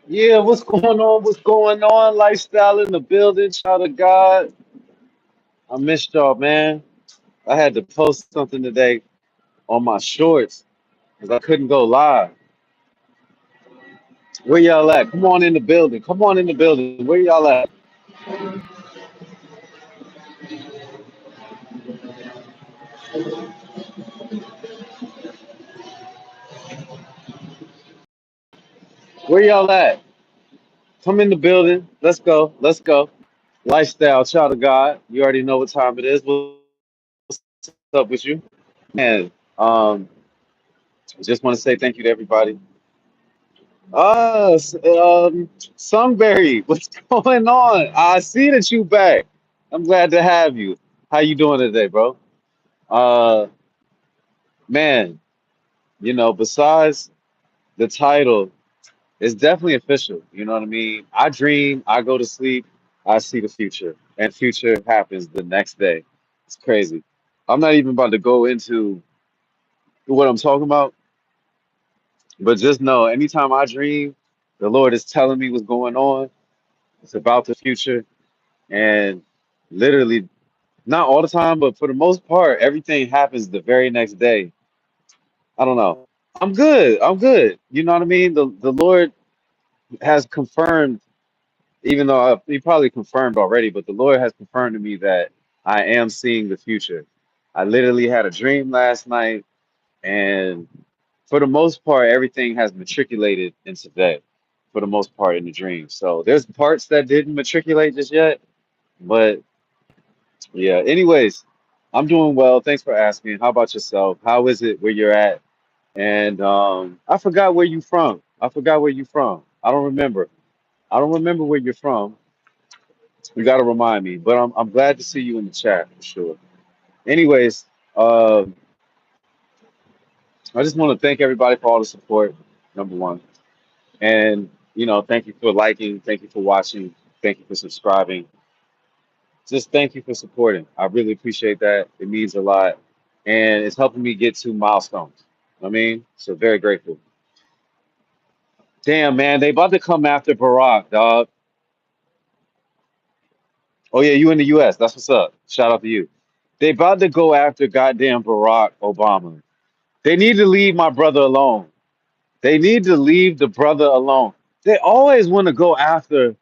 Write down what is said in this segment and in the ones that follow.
Yeah, what's going on? What's going on? Lifestyle in the building, child of God. I missed y'all, man. I had to post something today on my shorts because I couldn't go live. Where y'all at? Come on in the building. Come on in the building. Where y'all at? Where y'all at? Come in the building. Let's go. Let's go. Lifestyle, child of God. You already know what time it is. What's up with you? Man, just want to say thank you to everybody. Sunbury, what's going on? I see that you back. I'm glad to have you. How you doing today, bro? Uh, man, besides the title, it's definitely official. You know what I mean? I dream, I go to sleep, I see the future, and future happens the next day. It's crazy. I'm not even about to go into what I'm talking about, but just know, anytime I dream, the Lord is telling me what's going on. It's about the future. And literally, not all the time, but for the most part, everything happens the very next day. I don't know. I'm good. I'm good. You know what I mean? The Lord has confirmed, even though he probably confirmed already, but the Lord has confirmed to me that I am seeing the future. I literally had a dream last night, and for the most part, everything has matriculated into that. For the most part, in the dream. So there's parts that didn't matriculate just yet, but yeah. Anyways, I'm doing well. Thanks for asking. How about yourself? How is it where you're at? And I forgot where you from. I forgot where you from. I don't remember. I don't remember where you're from. You got to remind me. But I'm glad to see you in the chat for sure. Anyways, um, I just want to thank everybody for all the support. Number one, and thank you for liking. Thank you for watching. Thank you for subscribing. Just thank you for supporting. I really appreciate that. It means a lot. And it's helping me get to milestones. I mean, so very grateful. Damn, man, they about to come after Barack, dog. Oh yeah, you in the US. That's what's up. Shout out to you. They about to go after goddamn Barack Obama. They need to leave my brother alone. They need to leave the brother alone. They always want to go after,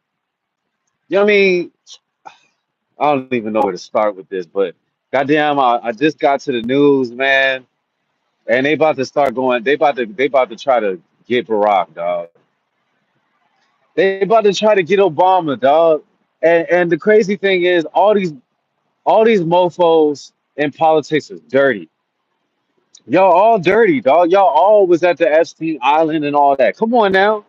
I mean, I don't even know where to start with this, but goddamn, I just got to the news, man. And they about to start going. They about to try to get Barack, dog. They about to try to get Obama, dog. And the crazy thing is, all these mofos in politics is dirty. Y'all all dirty, dog. Y'all all was at the Epstein Island and all that. Come on now.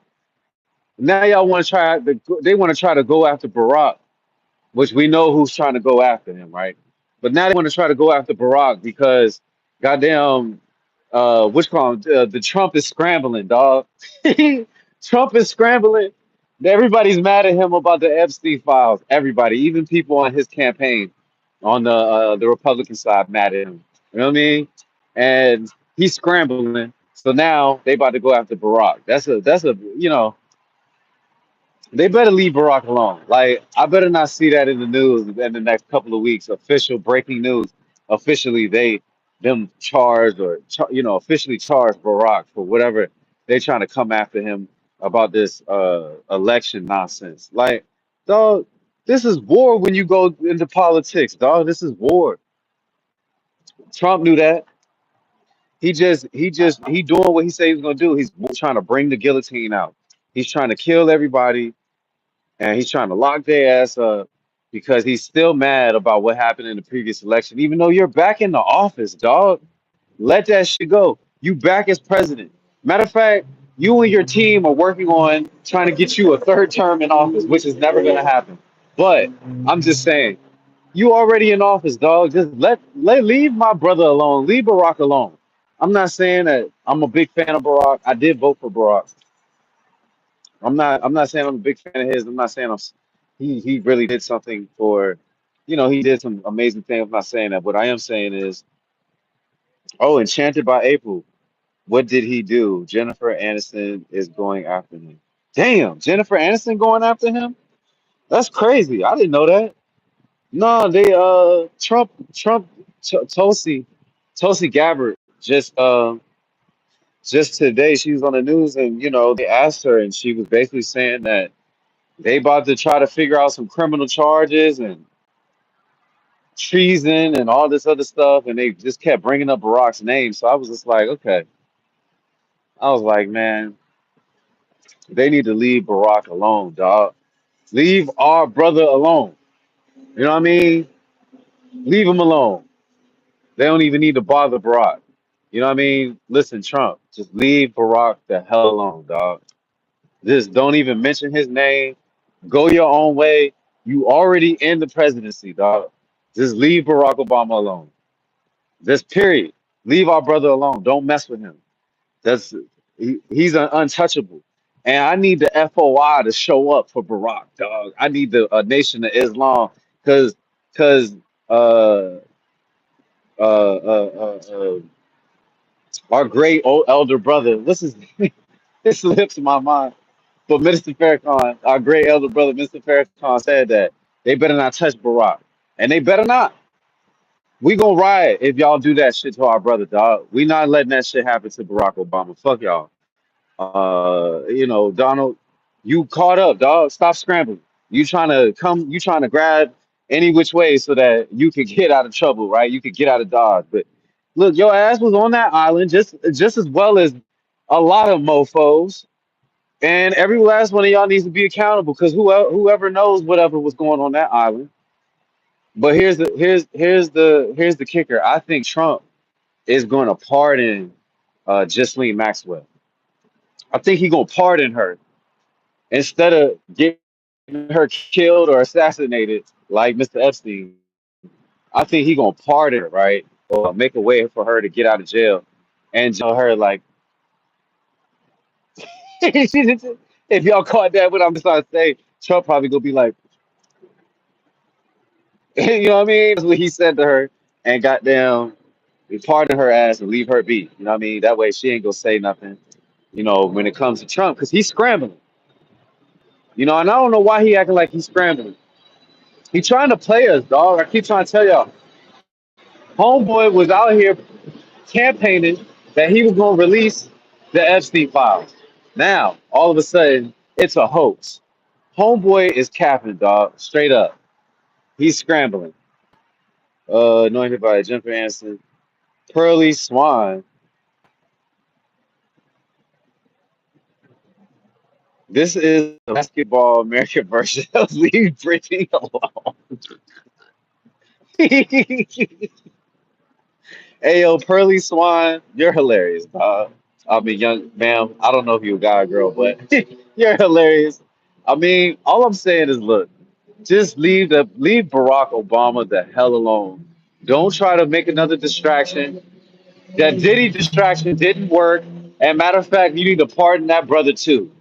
Now y'all want to try. They want to try to go after Barack, which we know who's trying to go after him, right? But now they want to try to go after Barack because, goddamn, which call him, the Trump is scrambling, dog. Trump is scrambling. Everybody's mad at him about the Epstein files. Everybody, even people on his campaign, on the Republican side, mad at him. You know what I mean? And he's scrambling. So now they about to go after Barack. That's a they better leave Barack alone. Like, I better not see that in the news in the next couple of weeks. Official breaking news. Officially, them charged or officially charged Barack for whatever they trying to come after him about this election nonsense. Like, dog, this is war when you go into politics, dog. This is war. Trump knew that. He doing what he said he was gonna do. He's trying to bring the guillotine out. He's trying to kill everybody and he's trying to lock their ass up because he's still mad about what happened in the previous election. Even though you're back in the office, dog, let that shit go. You back as president. Matter of fact, you and your team are working on trying to get you a third term in office, which is never gonna happen. But I'm just saying, you already in office, dog. Just let leave my brother alone. Leave Barack alone. I'm not saying that I'm a big fan of Barack. I did vote for Barack. I'm not saying I'm a big fan of his. I'm not saying he really did something for he did some amazing things. I'm not saying that. What I am saying is, oh, Enchanted by April. What did he do? Jennifer Aniston is going after him. Damn, Jennifer Aniston going after him? That's crazy. I didn't know that. No, they Tulsi Gabbard just today she was on the news and they asked her and she was basically saying that they about to try to figure out some criminal charges and treason and all this other stuff and they just kept bringing up Barack's name. So I was just like, okay. I was like, man, they need to leave Barack alone, dog. Leave our brother alone. You know what I mean? Leave him alone. They don't even need to bother Barack. You know what I mean? Listen, Trump, just leave Barack the hell alone, dog. Just don't even mention his name. Go your own way. You already in the presidency, dog. Just leave Barack Obama alone. Just period. Leave our brother alone. Don't mess with him. That's he's untouchable. And I need the FOI to show up for Barack, dog. I need the Nation of Islam because uh, uh, our great old elder brother. This is this slips my mind. But Minister Farrakhan, our great elder brother, Mr. Farrakhan, said that they better not touch Barack, and they better not. We gonna riot if y'all do that shit to our brother, dog. We not letting that shit happen to Barack Obama. Fuck y'all. Donald, you caught up, dog. Stop scrambling. You trying to grab any which way so that you could get out of trouble, right? You could get out of Dodge. But look, your ass was on that island just as well as a lot of mofos. And every last one of y'all needs to be accountable because whoever knows whatever was going on that island. But here's the kicker. I think Trump is going to pardon Ghislaine Maxwell. I think he's gonna pardon her instead of getting her killed or assassinated like Mr. Epstein. I think he's gonna pardon her, right? Or make a way for her to get out of jail and tell her like if y'all caught that what I'm just trying to say, Trump probably gonna be like, you know what I mean? That's what he said to her and goddamn pardon her ass and leave her be. You know what I mean? That way she ain't gonna say nothing, when it comes to Trump, because he's scrambling. And I don't know why he acting like he's scrambling. He trying to play us, dog. I keep trying to tell y'all. Homeboy was out here campaigning that he was gonna release the Epstein files. Now, all of a sudden, it's a hoax. Homeboy is capping, dog. Straight up. He's scrambling. Anointed by Jennifer Aniston. Pearly Swan. This is the basketball American version of Leave Britney alone. Hey yo, Pearly Swan, you're hilarious, dog. I mean, young ma'am, I don't know if you're a guy or girl, but you're hilarious. I mean, all I'm saying is, look, just leave Barack Obama the hell alone. Don't try to make another distraction. That Diddy distraction didn't work. And matter of fact, you need to pardon that brother too.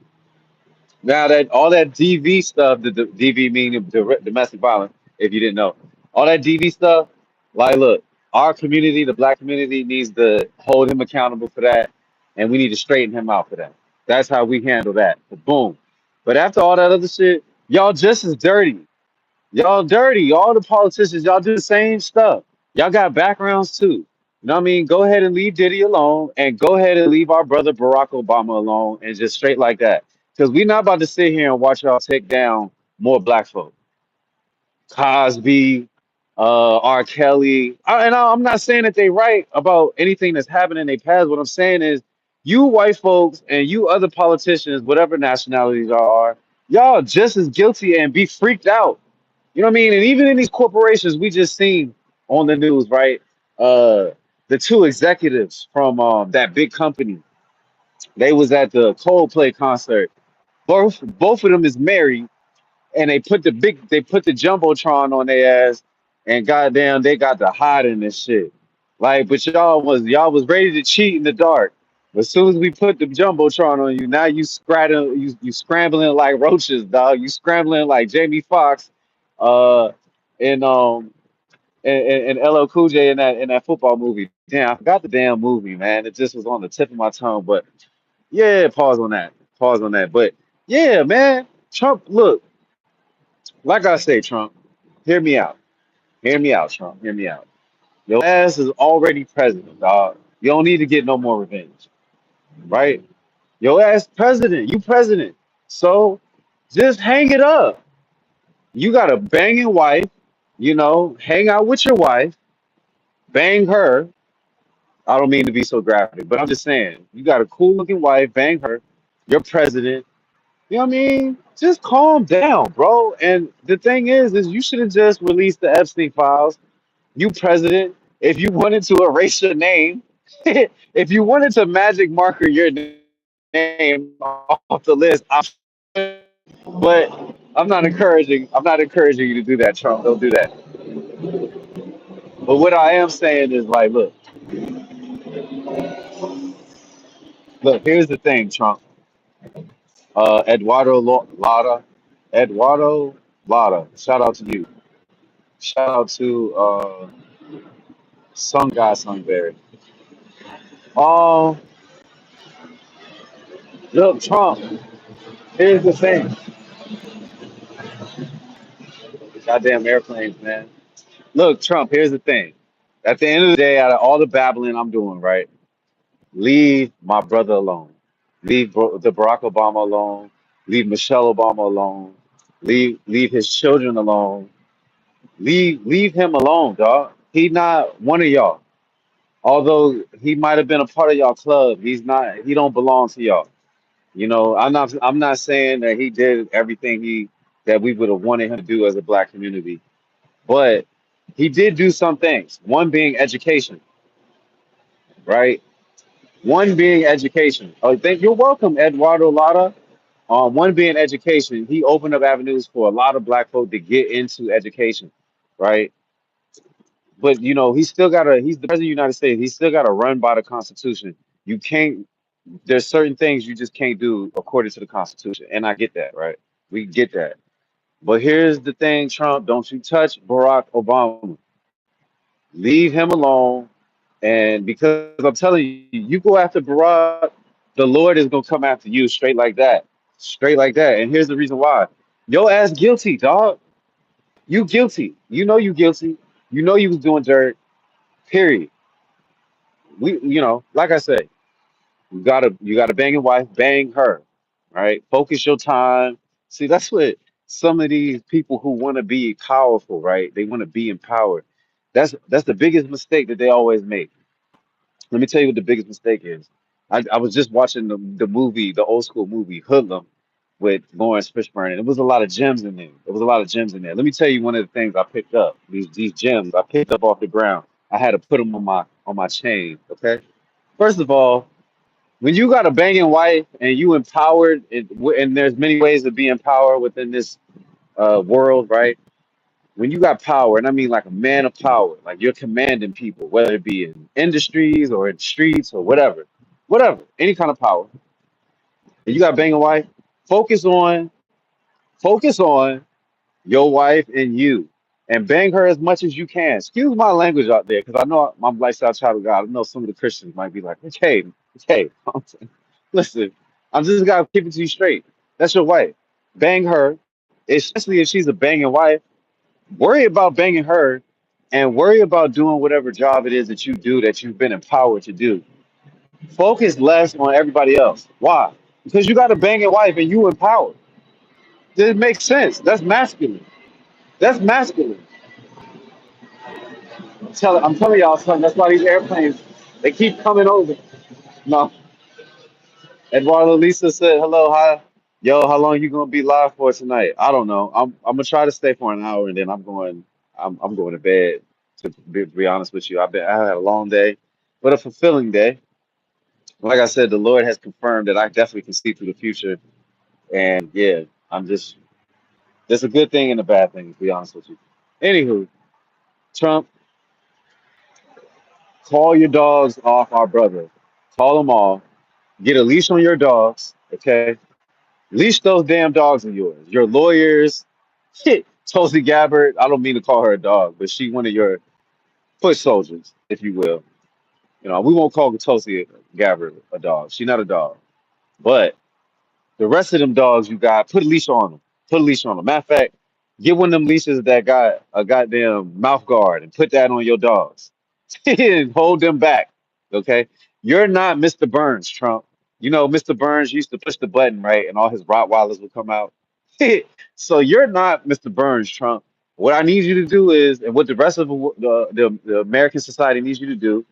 Now that all that DV stuff, the DV meaning domestic violence, if you didn't know, all that DV stuff, like look, our community, the black community, needs to hold him accountable for that, and we need to straighten him out for that. That's how we handle that. Boom. But after all that other shit, y'all just as dirty. Y'all dirty. All the politicians, y'all do the same stuff. Y'all got backgrounds too. You know what I mean? Go ahead and leave Diddy alone and go ahead and leave our brother Barack Obama alone and just straight like that. Because we're not about to sit here and watch y'all take down more black folk. Cosby, R. Kelly. I'm not saying that they right about anything that's happening in their past. What I'm saying is you white folks and you other politicians, whatever nationalities y'all are, y'all just as guilty and be freaked out. You know what I mean? And even in these corporations, we just seen on the news, right? Uh, the two executives from that big company, they was at the Coldplay concert. Both of them is married, and they put the jumbotron on their ass, and goddamn, they got to hide in this shit. Like, but y'all was ready to cheat in the dark. But as soon as we put the jumbotron on you, now you scrambling like roaches, dog. You scrambling like Jamie Foxx, uh, and and LL Cool J in that football movie. Damn, I forgot the damn movie, man. It just was on the tip of my tongue. But yeah, pause on that. Pause on that. But Yeah, man. Trump, look, like I say, Trump, hear me out. Hear me out, Trump. Hear me out. Your ass is already president, dog. You don't need to get no more revenge, right? Your ass president. You president. So just hang it up. You got a banging wife, hang out with your wife, bang her. I don't mean to be so graphic, but I'm just saying, you got a cool looking wife, bang her. You're president. You know what I mean? Just calm down, bro. And the thing is you should have just released the Epstein files. You president, if you wanted to erase your name, if you wanted to magic marker your name off the list, but I'm not encouraging you to do that, Trump. Don't do that. But what I am saying is like, look, here's the thing, Trump. Lara, Eduardo Lara. Shout out to you. Shout out to some guy, Sunberry. Um, look, Trump. Here's the thing. Goddamn airplanes, man. Look, Trump. Here's the thing. At the end of the day, out of all the babbling I'm doing, right? Leave my brother alone. Leave the Barack Obama alone. Leave Michelle Obama alone. Leave his children alone. Leave him alone, dog. He not one of y'all. Although he might have been a part of y'all club, he's not. He don't belong to y'all. I'm not saying that he did everything he that we would have wanted him to do as a black community, but he did do some things. One being education, right? One being education. Oh, thank you're welcome, Eduardo Lara. One being education. He opened up avenues for a lot of black folk to get into education, right? But he's the president of the United States. He's still gotta run by the Constitution. You can't there's certain things you just can't do according to the Constitution. And I get that, right? We get that. But here's the thing, Trump, don't you touch Barack Obama. Leave him alone. And because I'm telling you, you go after Barack, the Lord is gonna come after you straight like that. Straight like that. And here's the reason why. Your ass guilty, dog. You guilty. You know you guilty. You know you was doing dirt. Period. Like I said, you gotta bang your wife, bang her, right? Focus your time. See, that's what some of these people who want to be powerful, right? They want to be empowered. That's the biggest mistake that they always make. Let me tell you what the biggest mistake is. I was just watching the movie, the old school movie Hoodlum with Lawrence Fishburne, and it was a lot of gems in there. There was a lot of gems in there. Let me tell you one of the things I picked up. These gems I picked up off the ground. I had to put them on my chain. Okay. First of all, when you got a banging wife and you empowered, and there's many ways to be empowered within this world, right? When you got power, and I mean like a man of power, like you're commanding people, whether it be in industries or in streets or whatever, any kind of power, and you got a banging wife, focus on focus on your wife and you, and bang her as much as you can. Excuse my language out there, because I know I'm lifestyle child of God. I know some of the Christians might be like, okay, listen, I'm just gotta keep it to you straight. That's your wife. Bang her, especially if she's a banging wife. Worry about banging her, and worry about doing whatever job it is that you do that you've been empowered to do. Focus less on everybody else. Why? Because you got a banging wife and you empowered. It makes sense. That's masculine. That's masculine. I'm telling y'all something. That's why these airplanes they keep coming over. No, Eduardo Lisa said hello, hi. Yo, how long you gonna be live for tonight? I don't know. I'm gonna try to stay for an hour and then I'm going to bed. To be honest with you, I had a long day, but a fulfilling day. Like I said, the Lord has confirmed that I definitely can see through the future, and yeah, I'm just there's a good thing and a bad thing. To be honest with you. Anywho, Trump, call your dogs off our brother. Call them off. Get a leash on your dogs. Okay, leash those damn dogs of yours. Your lawyers, Tulsi Gabbard. I don't mean to call her a dog, but she one of your foot soldiers, if you will. We won't call Tulsi Gabbard a dog. She's not a dog. But The rest of them dogs you got, put a leash on them. Put a leash on them. Matter of fact, get one of them leashes that got a goddamn mouth guard and put that on your dogs. And hold them back. Okay? You're not Mr. Burns, Trump. You know, Mr. Burns used to push the button, right? And all his Rottweilers would come out. So you're not Mr. Burns, Trump. What I need you to do is, and what the rest of the American society needs you to do,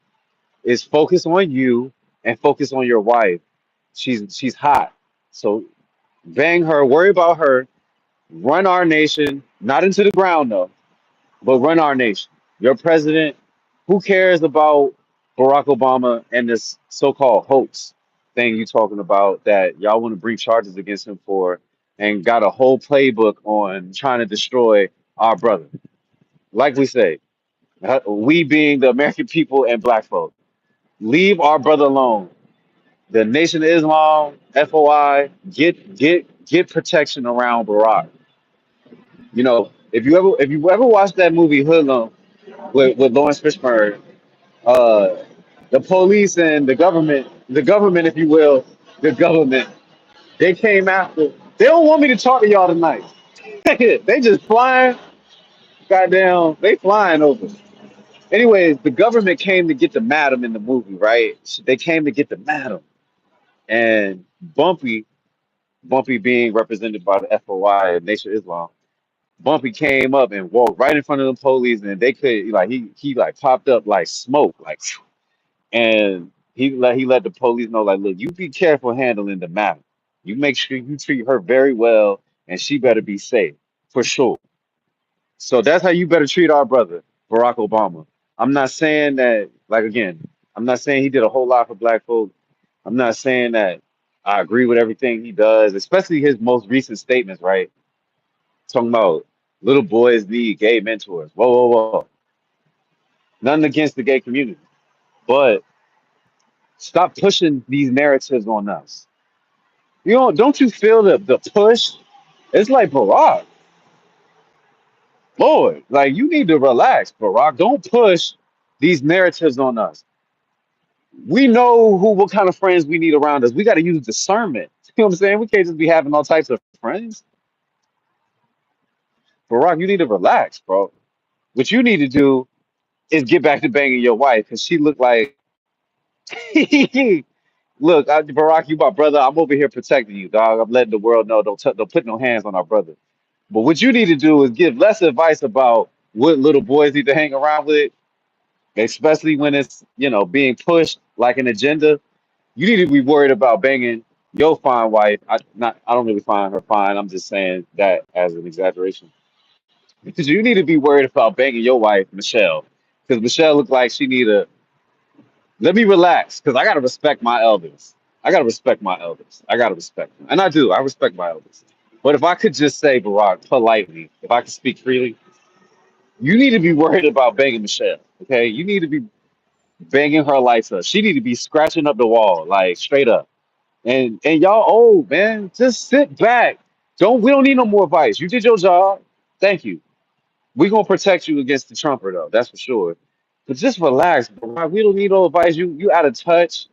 is focus on you and focus on your wife. She's hot. So bang her, worry about her, run our nation, not into the ground though, but run our nation. Your president, who cares about Barack Obama and this so-called hoax thing you talking about that y'all want to bring charges against him for and got a whole playbook on trying to destroy our brother. Like we say, we being the American people and black folk, leave our brother alone. The Nation of Islam, FOI, get protection around Barack. You know, if you ever watched that movie Hoodlum with Lawrence Fishburne, uh, the police and the government, if you will, the government, they came after. They don't want me to talk to y'all tonight. They just flying, goddamn, they flying over. Anyways, the government came to get the madam in the movie, right? They came to get the madam, and Bumpy being represented by the FOI, Nation of Islam. Bumpy came up and walked right in front of the police, and they could like he like popped up like smoke, like, and he let the police know like, look, you be careful handling the matter. You make sure you treat her very well, and she better be safe for sure. So that's how you better treat our brother Barack Obama. I'm not saying that like again, I'm not saying he did a whole lot for black folk. I'm not saying that I agree with everything he does, especially his most recent statements, right? Talking about little boys need gay mentors. Whoa, whoa, whoa. Nothing against the gay community. But stop pushing these narratives on us. Don't you feel the push? It's like Barack, Lord, like you need to relax, Barack. Don't push these narratives on us. We know what kind of friends we need around us. We got to use discernment. You know what I'm saying? We can't just be having all types of friends. Barack, you need to relax, bro. What you need to do is get back to banging your wife because she looked like look, Barack, you my brother. I'm over here protecting you, dog. I'm letting the world know don't put no hands on our brother. But what you need to do is give less advice about what little boys need to hang around with, especially when it's being pushed like an agenda. You need to be worried about banging your fine wife. I don't really find her fine. I'm just saying that as an exaggeration. Because you need to be worried about banging your wife, Michelle. Because Michelle looked like she need a let me relax because I gotta respect my elders. I gotta respect my elders. I gotta respect them, and I do. I respect my elders. But if I could just say, Barack, politely, if I could speak freely, you need to be worried about banging Michelle. Okay, you need to be banging her lights up. She need to be scratching up the wall, like straight up. And y'all old man, just sit back. We don't need no more advice. You did your job. Thank you. We gonna protect you against the trumper though. That's for sure. But just relax, Barack. We don't need no advice. You out of touch.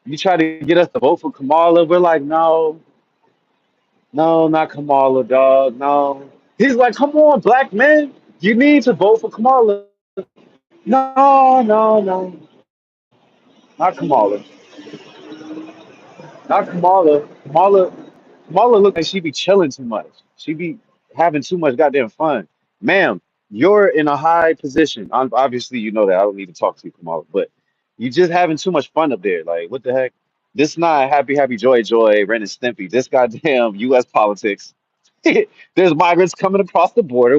You try to get us to vote for Kamala. We're like, no, no, not Kamala, dog. No. He's like, come on, black men. You need to vote for Kamala. No, no, no. Not Kamala. Not Kamala. Kamala look like she be chilling too much. She be having too much goddamn fun. Ma'am, you're in a high position. Obviously, you know that. I don't need to talk to you, Kamala, but you just having too much fun up there. Like, what the heck? This not happy, happy, joy, joy, Ren and Stimpy. This goddamn U.S. politics. There's migrants coming across the border.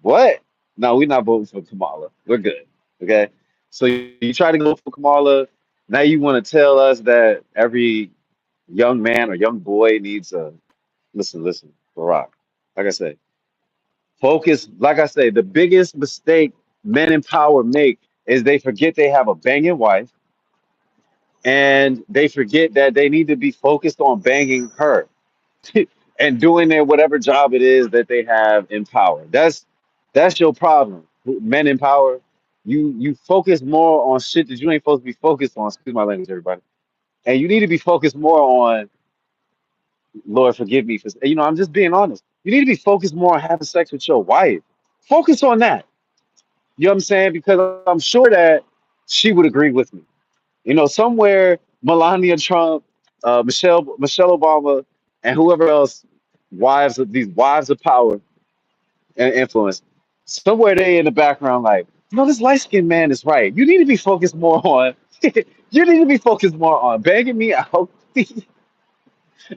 What? No, we're not voting for Kamala. We're good. Okay. So you try to go for Kamala. Now you want to tell us that every young man or young boy needs a listen, Barack. Like I say, focus. Like I say, the biggest mistake men in power make is they forget they have a banging wife and they forget that they need to be focused on banging her and doing their whatever job it is that they have in power. That's your problem. Men in power, you focus more on shit that you ain't supposed to be focused on. Excuse my language, everybody. And you need to be focused more on Lord, forgive me for, I'm just being honest. You need to be focused more on having sex with your wife. Focus on that. You know what I'm saying? Because I'm sure that she would agree with me. Somewhere Melania Trump, Michelle Obama, and whoever else, these wives of power and influence, somewhere they in the background, like, this light skinned man is right. You need to be focused more on. You need to be focused more on banging me out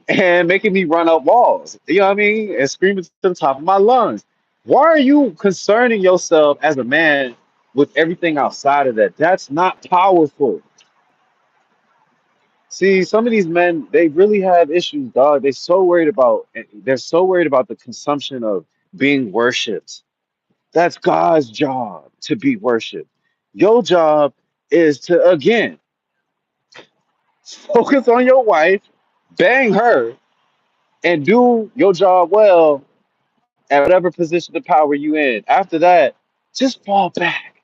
and making me run up walls. You know what I mean? And screaming to the top of my lungs. Why are you concerning yourself as a man with everything outside of that? That's not powerful. See, some of these men, they really have issues, dog. They're so worried about the consumption of being worshipped. That's God's job to be worshipped. Your job is to, again, focus on your wife, bang her, and do your job well at whatever position of power you in. After that, just fall back.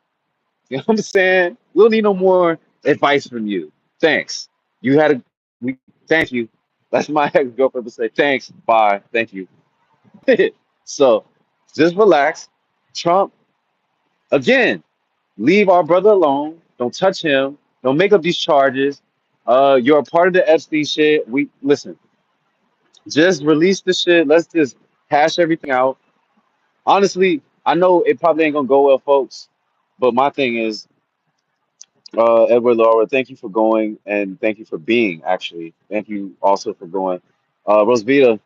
You know what I'm saying? We don't need no more advice from you. Thanks. You had a thank you. That's my ex-girlfriend would say, thanks, bye, thank you. So just relax. Trump, again, leave our brother alone. Don't touch him. Don't make up these charges. You're a part of the Epstein shit. We listen, just release the shit. Let's just hash everything out. Honestly, I know it probably ain't gonna go well, folks. But my thing is, Edward Laura, thank you for going and thank you for being actually. Thank you also for going. Rosvita,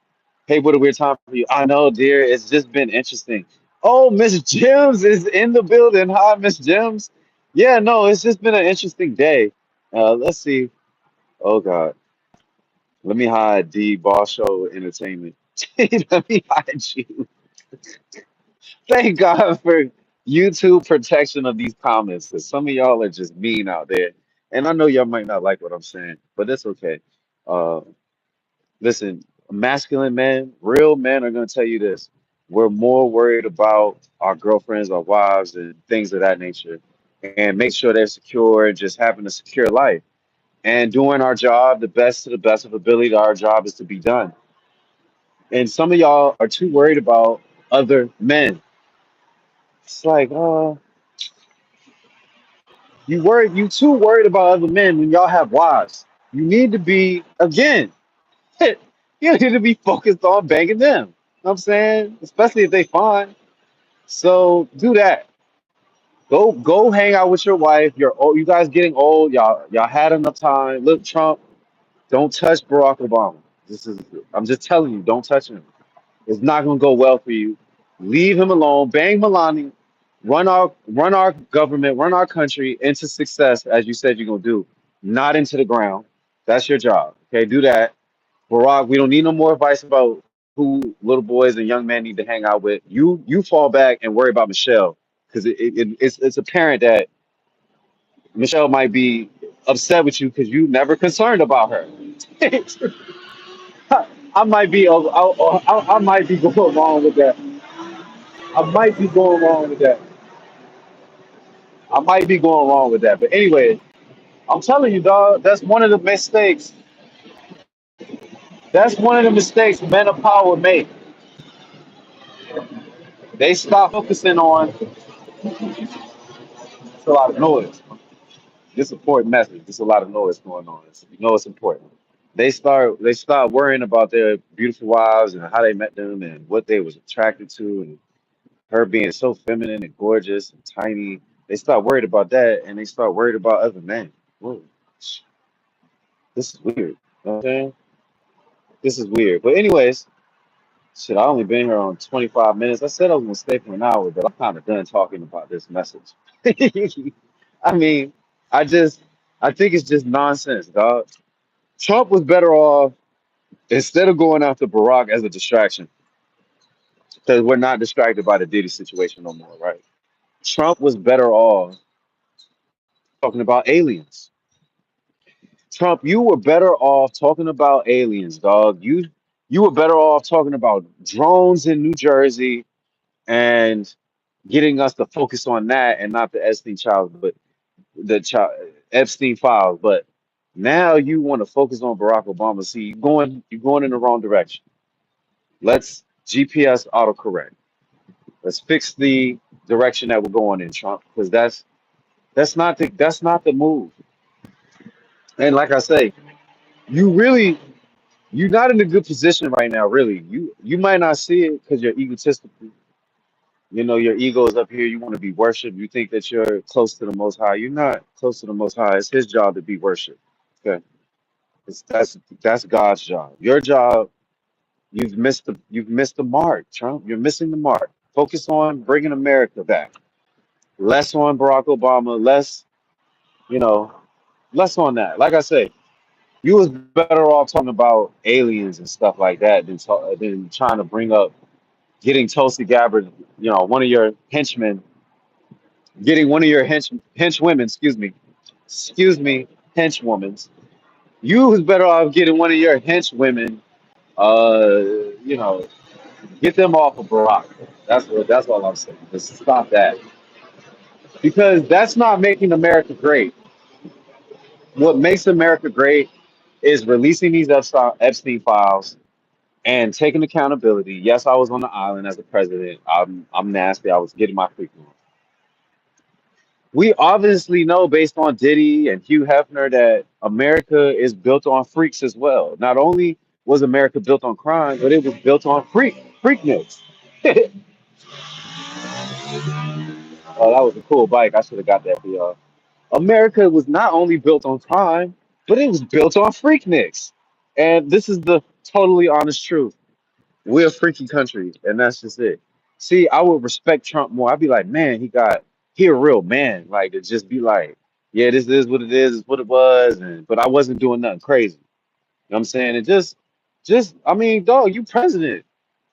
hey, what a weird time for you. I know, dear. It's just been interesting. Oh, Miss Jims is in the building. Hi, Miss Jims. Yeah, no, it's just been an interesting day. Let's see. Oh God, let me hide the Boss Show Entertainment. Let me hide you. Thank God for YouTube protection of these comments, because some of y'all are just mean out there. And I know y'all might not like what I'm saying, but that's okay. Uh, Listen, masculine men, real men are going to tell you this. We're more worried about our girlfriends, our wives, and things of that nature, and make sure they're secure and just having a secure life and doing our job the best to the best of ability. Our job is to be done. And some of y'all are too worried about other men. It's like, you too worried about other men when y'all have wives. You need to be again. You need to be focused on banging them. You know what I'm saying? Especially if they fine. So do that. Go hang out with your wife. You're old, you guys getting old. Y'all had enough time. Look, Trump, don't touch Barack Obama. This is I'm just telling you, don't touch him. It's not gonna go well for you. Leave him alone. Bang Melania. Run our government, run our country into success as you said you're gonna do, not into the ground. That's your job. Okay, do that. Barack, we don't need no more advice about who little boys and young men need to hang out with. You fall back and worry about Michelle because it's apparent that Michelle might be upset with you because you never concerned about her. I might be I might be going wrong with that. I might be going wrong with that. I might be going wrong with that. But anyway, I'm telling you, dog, that's one of the mistakes. That's one of the mistakes men of power make. They stop focusing on. It's a lot of noise. This important message. There's a lot of noise going on. It's important. They start worrying about their beautiful wives and how they met them and what they was attracted to and her being so feminine and gorgeous and tiny. They start worried about that and they start worried about other men. Whoa, this is weird. You know what I'm saying? This is weird. But anyways, shit, I only been here on 25 minutes. I said I was gonna stay for an hour, but I'm kind of done talking about this message. I mean, I just, I think it's just nonsense, dog. Trump was better off instead of going after Barack as a distraction, because we're not distracted by the Diddy situation no more, right? Trump was better off talking about aliens. Trump, you were better off talking about aliens, dog. You were better off talking about drones in New Jersey and getting us to focus on that and not the Epstein child, but the child, Epstein files. But Now you want to focus on Barack Obama. See, you're going in the wrong direction. Let's GPS autocorrect. Let's fix the direction that we're going in, Trump, because that's not the move. And like I say, you really you're not in a good position right now. Really, you might not see it because you're egotistical. You know, your ego is up here. You want to be worshipped. You think that you're close to the Most High. You're not close to the Most High. It's His job to be worshipped. Okay, that's God's job. Your job, you've missed the mark, Trump. You're missing the mark. Focus on bringing America back. Less on Barack Obama. Less, you know, less on that. Like I say, you was better off talking about aliens and stuff like that than trying to bring up getting Tulsi Gabbard, one of your henchmen, getting one of your henchwomen, excuse me, henchwomen. You was better off getting one of your henchwomen, uh, you know, get them off of Barack. That's all I'm saying. Just stop that because that's not making America great. What makes America great is releasing these Epstein files and taking accountability. Yes, I was on the island as a president. I'm nasty. I was getting my freak on. We obviously know based on Diddy and Hugh Hefner that America is built on freaks as well. Not only was America built on crime, but it was built on freakniks. Oh, that was a cool bike. I should have got that for y'all. America was not only built on crime, but it was built on freakniks. And this is the totally honest truth. We're a freaky country, and that's just it. See, I would respect Trump more. I'd be like, man, he a real man. Like to just be like, yeah, this is what it is, it's what it was, and but I wasn't doing nothing crazy. You know what I'm saying? And just I mean, dog, you president.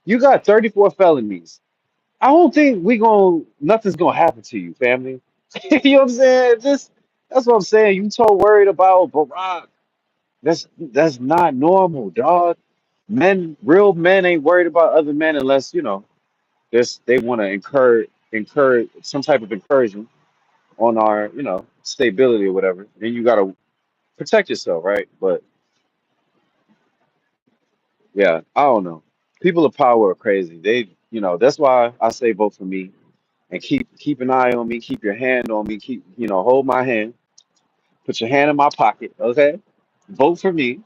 You got 34 felonies. I don't think nothing's gonna happen to you, family. You know what I'm saying? Just that's what I'm saying. You so worried about Barack. That's not normal, dog. Real men ain't worried about other men unless, they want to encourage some type of encouragement on our, stability or whatever. Then you gotta protect yourself, right? But yeah, I don't know. People of power are crazy. That's why I say vote for me and keep an eye on me, keep your hand on me, hold my hand, put your hand in my pocket, okay? Vote for me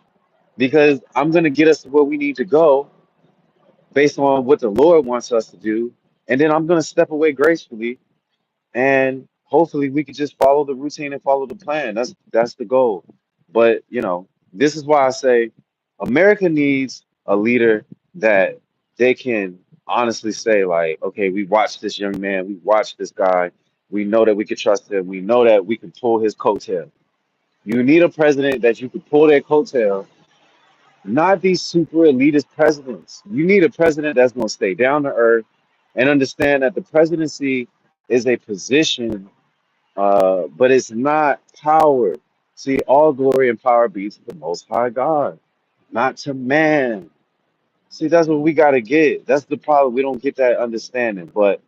because I'm gonna get us to where we need to go based on what the Lord wants us to do. And then I'm gonna step away gracefully and hopefully we could just follow the routine and follow the plan. That's the goal. But this is why I say America needs a leader that they can honestly say like, okay, we watched this young man, we watched this guy, we know that we can trust him, we know that we can pull his coattail. You need a president that you can pull their coattail, not these super elitist presidents. You need a president that's going to stay down to earth and understand that the presidency is a position, but it's not power. See, all glory and power be to the Most High God, not to man. See, that's what we got to get. That's the problem. We don't get that understanding. But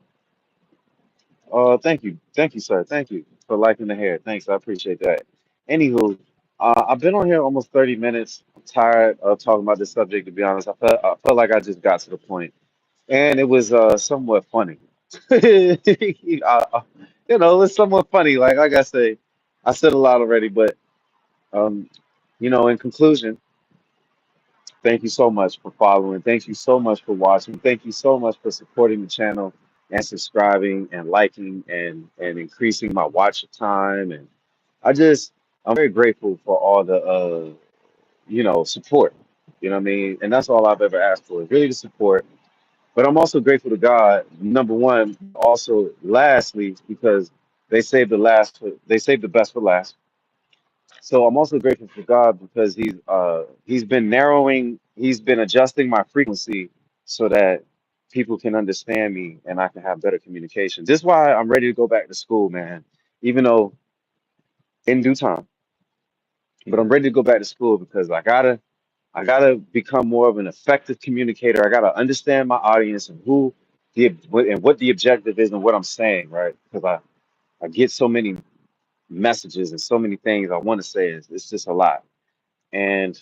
thank you, sir. Thank you for liking the hair. Thanks, I appreciate that. Anywho, I've been on here almost 30 minutes. I'm tired of talking about this subject. To be honest, I felt like I just got to the point, and it was somewhat funny. It's somewhat funny. Like I say, I said a lot already, but um, in conclusion, thank you so much for following. Thank you so much for watching. Thank you so much for supporting the channel and subscribing and liking and increasing my watch time. And I'm very grateful for all the support. You know what I mean? And that's all I've ever asked for, is really the support. But I'm also grateful to God, number one, also lastly, because they saved the best for last. So I'm also grateful for God because he's been adjusting my frequency so that people can understand me and I can have better communication. This is why I'm ready to go back to school, man. Even though in due time, but I'm ready to go back to school because I gotta become more of an effective communicator. I gotta understand my audience and what the objective is and what I'm saying, right? Because I get so many. messages and so many things I want to say. It's just a lot. And,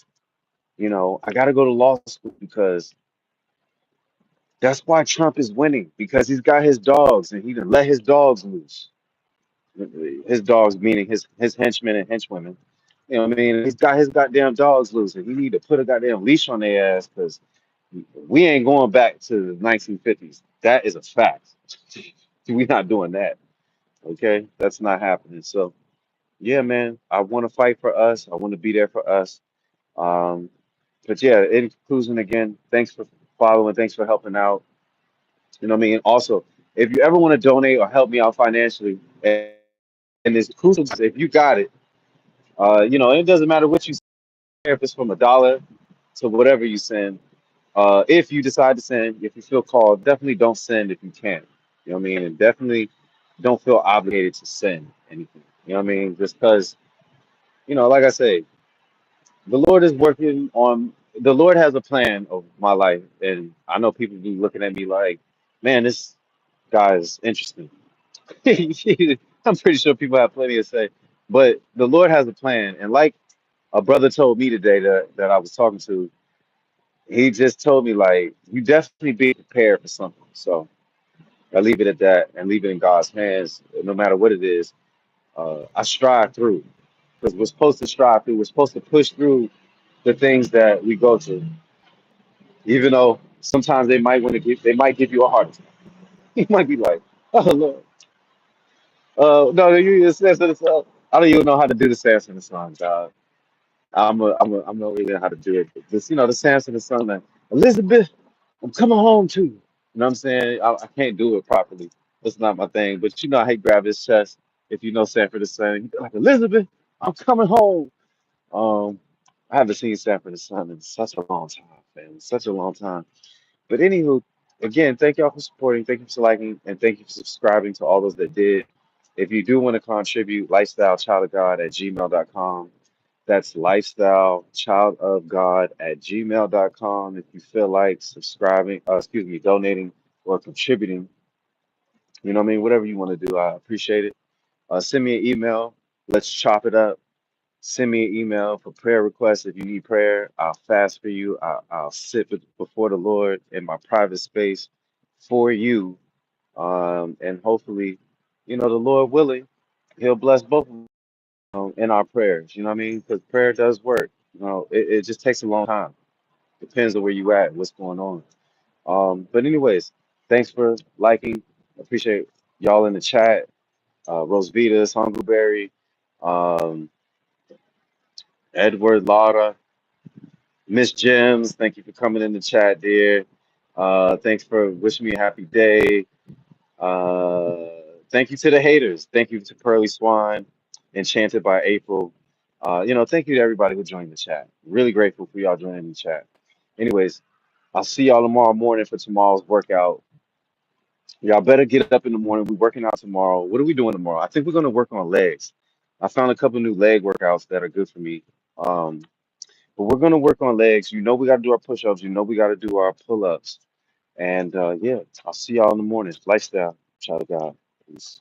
I got to go to law school because that's why Trump is winning, because he's got his dogs and he done let his dogs loose. His dogs meaning his henchmen and henchwomen. You know what I mean? He's got his goddamn dogs loose, and he need to put a goddamn leash on their ass because we ain't going back to the 1950s. That is a fact. We not doing that. Okay, that's not happening. So yeah, man, I want to fight for us. I want to be there for us. Um, but yeah, in conclusion, again, thanks for following. Thanks for helping out. You know what I mean? Also, if you ever want to donate or help me out financially, and it's crucial, if you got it, it doesn't matter what you send, if it's from $1 to whatever you send. If you decide to send, if you feel called, definitely don't send if you can't. You know what I mean? And definitely don't feel obligated to send anything. You know what I mean? Just because, like I say, the Lord is working on, the Lord has a plan of my life. And I know people be looking at me like, man, this guy is interesting. I'm pretty sure people have plenty to say. But the Lord has a plan. And like a brother told me today that I was talking to, he just told me, like, you definitely be prepared for something. So I leave it at that and leave it in God's hands, no matter what it is. I strive through because we're supposed to strive through. We're supposed to push through the things that we go through, even though sometimes they might give you a heart attack. You might be like, oh Lord, no, you just said so. I don't even know how to do the Samson the song, dog. I'm not really know how to do it. But this, the Samson the song, like Elizabeth, I'm coming home too. You know what I'm saying? I can't do it properly. That's not my thing. But I hate grab his chest. If you know Sanford the Son, he'd be like Elizabeth, I'm coming home. Um, I haven't seen Sanford the Son in such a long time, man. Such a long time. But anywho, again, thank y'all for supporting, thank you for liking, and thank you for subscribing to all those that did. If you do want to contribute, lifestylechildofgod@gmail.com. That's lifestylechildofgod@gmail.com. If you feel like subscribing, donating or contributing, you know what I mean, whatever you want to do, I appreciate it. Send me an email. Let's chop it up. Send me an email for prayer requests. If you need prayer, I'll fast for you. I'll sit before the Lord in my private space for you. And hopefully, the Lord willing, He'll bless both of us, in our prayers. You know what I mean? Because prayer does work. It just takes a long time. Depends on where you at, what's going on. But anyways, thanks for liking. Appreciate y'all in the chat. Rosvitas, Humbleberry, um, Edward, Laura. Miss Gems, thank you for coming in the chat, dear. Thanks for wishing me a happy day. Uh, Thank you to the haters. Thank you to Pearly Swan, Enchanted by April. Thank you to everybody who joined the chat. Really grateful for y'all joining the chat. Anyways, I'll see y'all tomorrow morning for tomorrow's workout. Y'all better get up in the morning. We're working out tomorrow. What are we doing tomorrow? I think we're gonna work on legs. I found a couple new leg workouts that are good for me. Um, but we're gonna work on legs. We gotta do our push-ups. We gotta do our pull-ups. And yeah, I'll see y'all in the morning. Lifestyle, child of God. Peace.